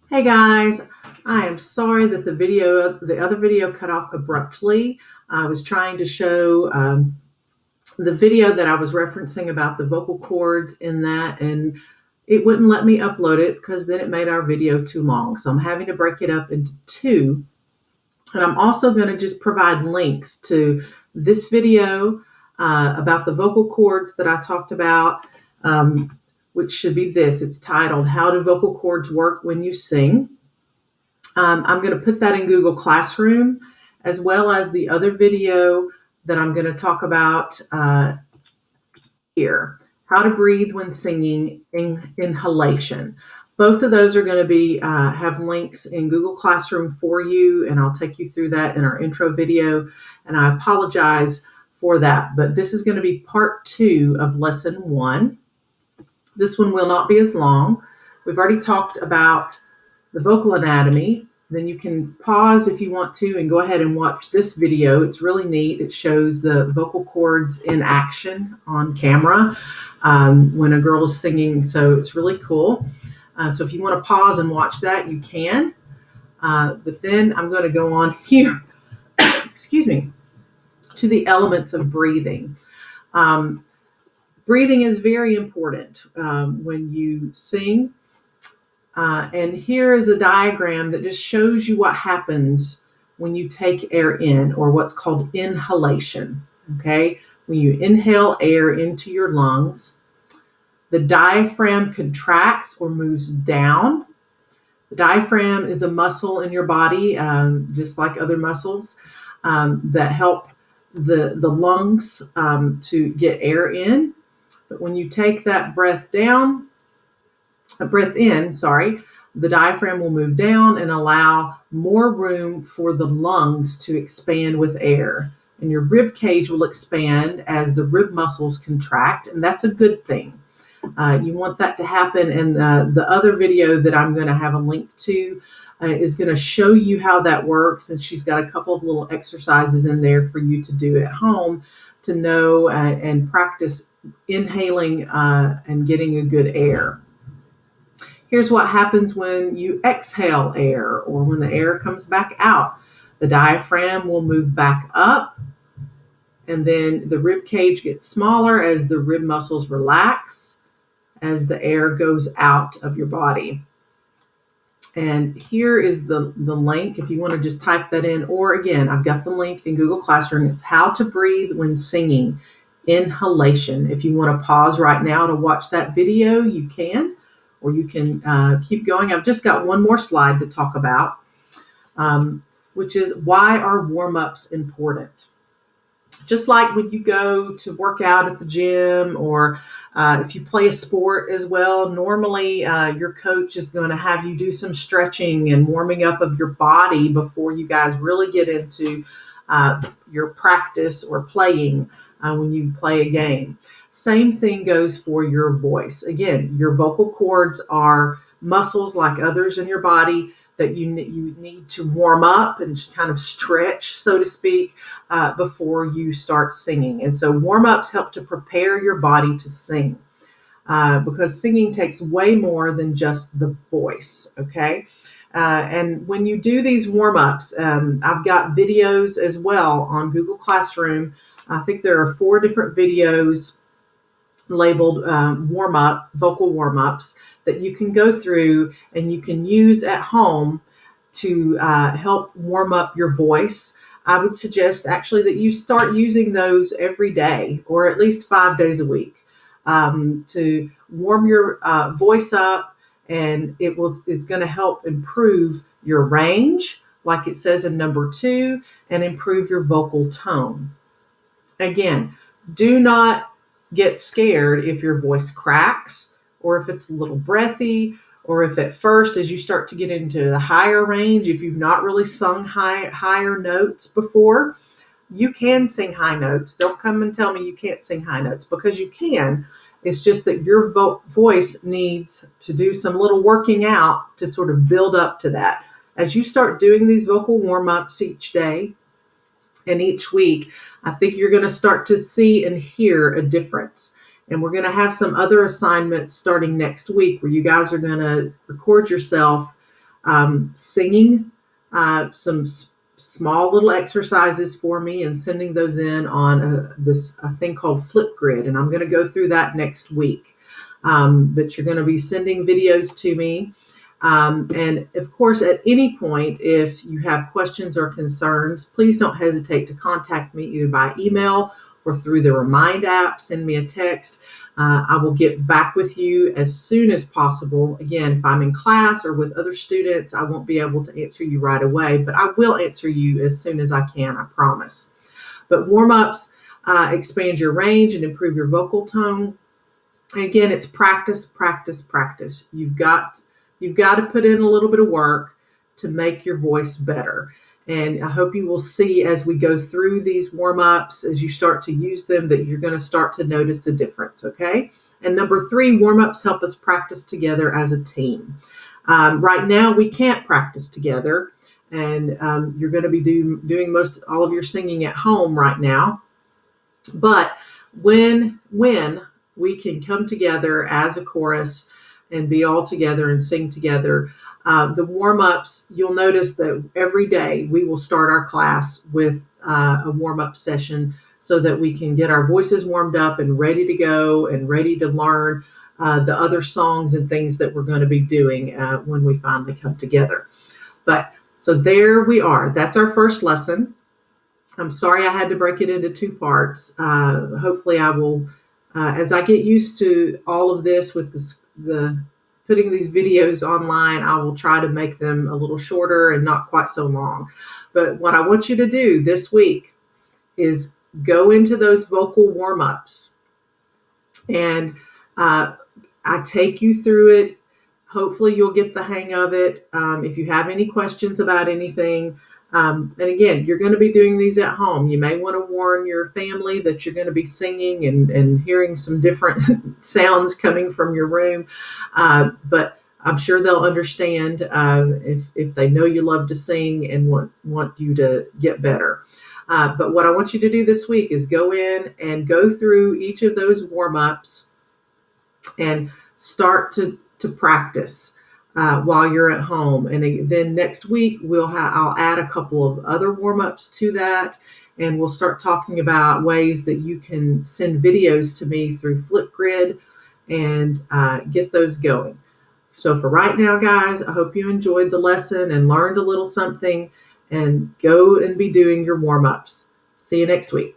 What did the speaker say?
Hey guys, I am sorry that the other video cut off abruptly. I was trying to show the video that I was referencing about the vocal cords in that, and it wouldn't let me upload it because then it made our video too long. So I'm having to break it up into two. And I'm also going to just provide links to this video about the vocal cords that I talked about, which should be this. It's titled, How Do Vocal Cords Work When You Sing? I'm going to put that in Google Classroom, as well as the other video that I'm going to talk about here, how to breathe when singing, inhalation. Both of those are going to be have links in Google Classroom for you, and I'll take you through that in our intro video. And I apologize for that, but this is going to be part 2 of lesson 1. This one will not be as long. We've already talked about the vocal anatomy. Then you can pause if you want to and go ahead and watch this video. It's really neat. It shows the vocal cords in action on camera when a girl is singing. So it's really cool. So if you want to pause and watch that, you can. But then I'm going to go on here, excuse me, to the elements of breathing. Breathing is very important when you sing. And here is a diagram that just shows you what happens when you take air in, or what's called inhalation. Okay, when you inhale air into your lungs, the diaphragm contracts or moves down. The diaphragm is a muscle in your body, just like other muscles, that help the lungs to get air in. But when you take that breath in, the diaphragm will move down and allow more room for the lungs to expand with air. And your rib cage will expand as the rib muscles contract, and that's a good thing. You want that to happen, and the other video that I'm going to have a link to is going to show you how that works, and she's got a couple of little exercises in there for you to do at home to know and practice inhaling and getting a good air. Here's what happens when you exhale air, or when the air comes back out. The diaphragm will move back up, and then the rib cage gets smaller as the rib muscles relax, as the air goes out of your body. And here is the link if you want to just type that in, or again, I've got the link in Google Classroom. It's how to breathe when singing, inhalation. If you want to pause right now to watch that video, you can. Or you can keep going. I've just got one more slide to talk about, which is why are warm-ups important? Just like when you go to work out at the gym, or if you play a sport as well, normally your coach is going to have you do some stretching and warming up of your body before you guys really get into your practice or playing when you play a game. Same thing goes for your voice. Again, your vocal cords are muscles like others in your body that you need to warm up and kind of stretch, so to speak, before you start singing. And so warm-ups help to prepare your body to sing, because singing takes way more than just the voice, okay? And when you do these warm-ups, I've got videos as well on Google Classroom. I think there are 4 different videos labeled vocal warm-ups that you can go through and you can use at home to help warm up your voice. I would suggest actually that you start using those every day, or at least 5 days a week, to warm your voice up, and it's going to help improve your range, like it says in number 2, and improve your vocal tone. Again, do not get scared if your voice cracks, or if it's a little breathy, or if at first, as you start to get into the higher range, if you've not really sung higher notes before, you can sing high notes. Don't come and tell me you can't sing high notes, because you can. It's just that your voice needs to do some little working out to sort of build up to that. As you start doing these vocal warm-ups each day and each week, I think you're going to start to see and hear a difference. And we're going to have some other assignments starting next week where you guys are going to record yourself singing some small little exercises for me and sending those in on a thing called Flipgrid. And I'm going to go through that next week. But you're going to be sending videos to me. And of course, at any point, if you have questions or concerns, please don't hesitate to contact me either by email or through the Remind app. Send me a text. I will get back with you as soon as possible. Again, if I'm in class or with other students, I won't be able to answer you right away, but I will answer you as soon as I can, I promise. But warm-ups expand your range and improve your vocal tone. Again, it's practice, practice, practice. You've got to put in a little bit of work to make your voice better. And I hope you will see as we go through these warm-ups, as you start to use them, that you're going to start to notice a difference, okay? And number 3, warm-ups help us practice together as a team. Right now, we can't practice together, and you're going to be doing most all of your singing at home right now. But when we can come together as a chorus and be all together and sing together, the warm-ups, you'll notice that every day we will start our class with a warm-up session so that we can get our voices warmed up and ready to go and ready to learn the other songs and things that we're going to be doing when we finally come together. But so there we are. That's our first lesson. I'm sorry I had to break it into 2 parts. Hopefully I will, as I get used to all of this with the putting these videos online, I will try to make them a little shorter and not quite so long. But what I want you to do this week is go into those vocal warm-ups. And I take you through it. Hopefully you'll get the hang of it. If you have any questions about anything, and again, you're going to be doing these at home. You may want to warn your family that you're going to be singing and hearing some different sounds coming from your room. But I'm sure they'll understand if they know you love to sing and want you to get better. But what I want you to do this week is go in and go through each of those warm-ups and start to practice while you're at home. And then next week I'll add a couple of other warm-ups to that, and we'll start talking about ways that you can send videos to me through Flipgrid and get those going. So for right now, guys, I hope you enjoyed the lesson and learned a little something, and go and be doing your warm-ups. See you next week.